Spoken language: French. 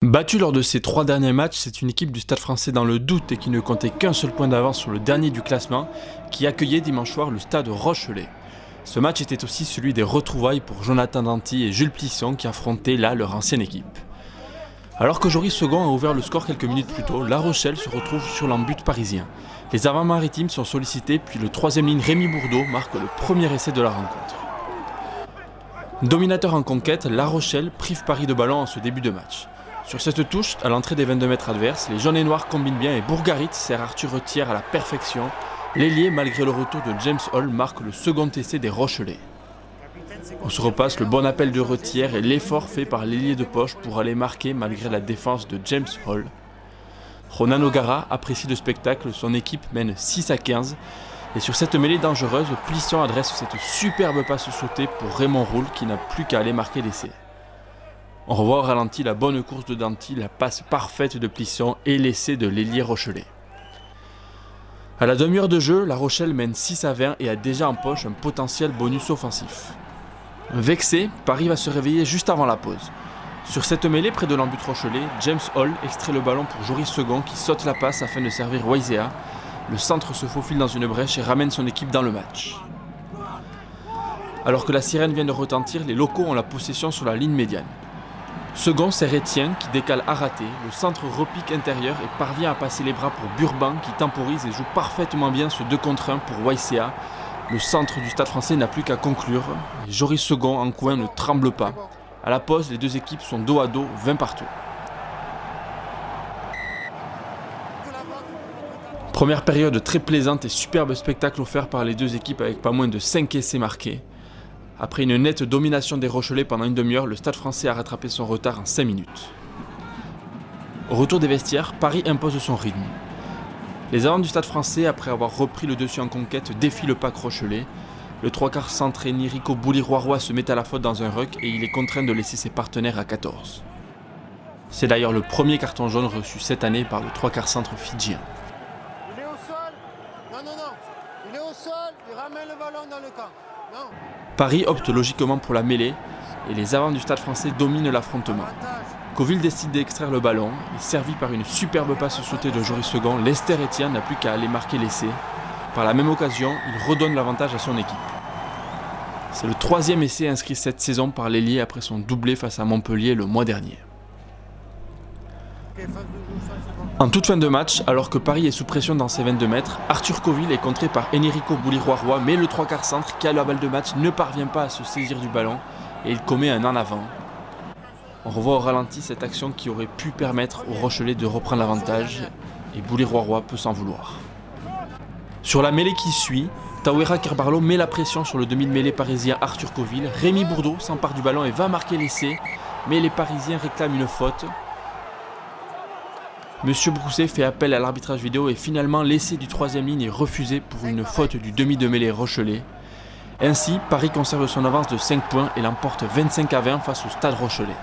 Battu lors de ses 3 derniers matchs, c'est une équipe du Stade Français dans le doute et qui ne comptait qu'un seul point d'avance sur le dernier du classement qui accueillait dimanche soir le Stade Rochelais. Ce match était aussi celui des retrouvailles pour Jonathan Danty et Jules Plisson qui affrontaient là leur ancienne équipe. Alors que Joris Second a ouvert le score quelques minutes plus tôt, La Rochelle se retrouve sur l'embut parisien. Les avants maritimes sont sollicités, puis le troisième ligne Rémi Bourdeau marque le premier essai de la rencontre. Dominateur en conquête, La Rochelle prive Paris de ballon en ce début de match. Sur cette touche, à l'entrée des 22 mètres adverses, les jaunes et noirs combinent bien et Bourgarit sert Arthur Retière à la perfection. L'ailier, malgré le retour de James Hall, marque le second essai des Rochelais. On se repasse le bon appel de Retière et l'effort fait par l'ailier de poche pour aller marquer malgré la défense de James Hall. Ronan O'Gara apprécie le spectacle, son équipe mène 6-15. Et sur cette mêlée dangereuse, Plisson adresse cette superbe passe sautée pour Raymond Roule qui n'a plus qu'à aller marquer l'essai. On revoit au ralenti la bonne course de Danty, la passe parfaite de Plisson et l'essai de l'ailier rochelais. À la demi-heure de jeu, La Rochelle mène 6-20 et a déjà en poche un potentiel bonus offensif. Vexé, Paris va se réveiller juste avant la pause. Sur cette mêlée près de l'embut rochelais, James Hall extrait le ballon pour Joris Second qui saute la passe afin de servir Waisea. Le centre se faufile dans une brèche et ramène son équipe dans le match. Alors que la sirène vient de retentir, les locaux ont la possession sur la ligne médiane. Second, c'est Etienne qui décale à rater, le centre repique intérieur et parvient à passer les bras pour Burban qui temporise et joue parfaitement bien ce 2 contre 1 pour Waisea. Le centre du Stade Français n'a plus qu'à conclure, et Joris Second en coin ne tremble pas. À la pause, les deux équipes sont dos à dos, 20 partout. Première période très plaisante et superbe spectacle offert par les deux équipes avec pas moins de 5 essais marqués. Après une nette domination des Rochelais pendant une demi-heure, le Stade Français a rattrapé son retard en 5 minutes. Au retour des vestiaires, Paris impose son rythme. Les avants du Stade Français, après avoir repris le dessus en conquête, défient le pack Rochelais. Le 3/4 centré Enrico Bouliroy se met à la faute dans un ruck et il est contraint de laisser ses partenaires à 14. C'est d'ailleurs le premier carton jaune reçu cette année par le 3/4 centre fidjien. Il est au sol. Non. Il est au sol, il ramène le ballon dans le camp. Non. Paris opte logiquement pour la mêlée et les avants du Stade Français dominent l'affrontement. Coville décide d'extraire le ballon et servi par une superbe passe sautée de Joris Second, Lester Etienne n'a plus qu'à aller marquer l'essai. Par la même occasion, il redonne l'avantage à son équipe. C'est le 3e essai inscrit cette saison par l'ailier après son doublé face à Montpellier le mois dernier. En toute fin de match, alors que Paris est sous pression dans ses 22 mètres, Arthur Coville est contré par Enrico Bouliroy, mais le 3/4 centre qui a la balle de match ne parvient pas à se saisir du ballon et il commet un en avant. On revoit au ralenti cette action qui aurait pu permettre aux Rochelais de reprendre l'avantage et Bouliroy peut s'en vouloir. Sur la mêlée qui suit, Tawera Kerbarlo met la pression sur le demi de mêlée parisien Arthur Coville. Rémi Bourdeau s'empare du ballon et va marquer l'essai, mais les Parisiens réclament une faute. Monsieur Brousset fait appel à l'arbitrage vidéo et finalement l'essai du 3e ligne est refusé pour une faute du demi de mêlée Rochelais. Ainsi, Paris conserve son avance de 5 points et l'emporte 25-20 face au Stade Rochelais.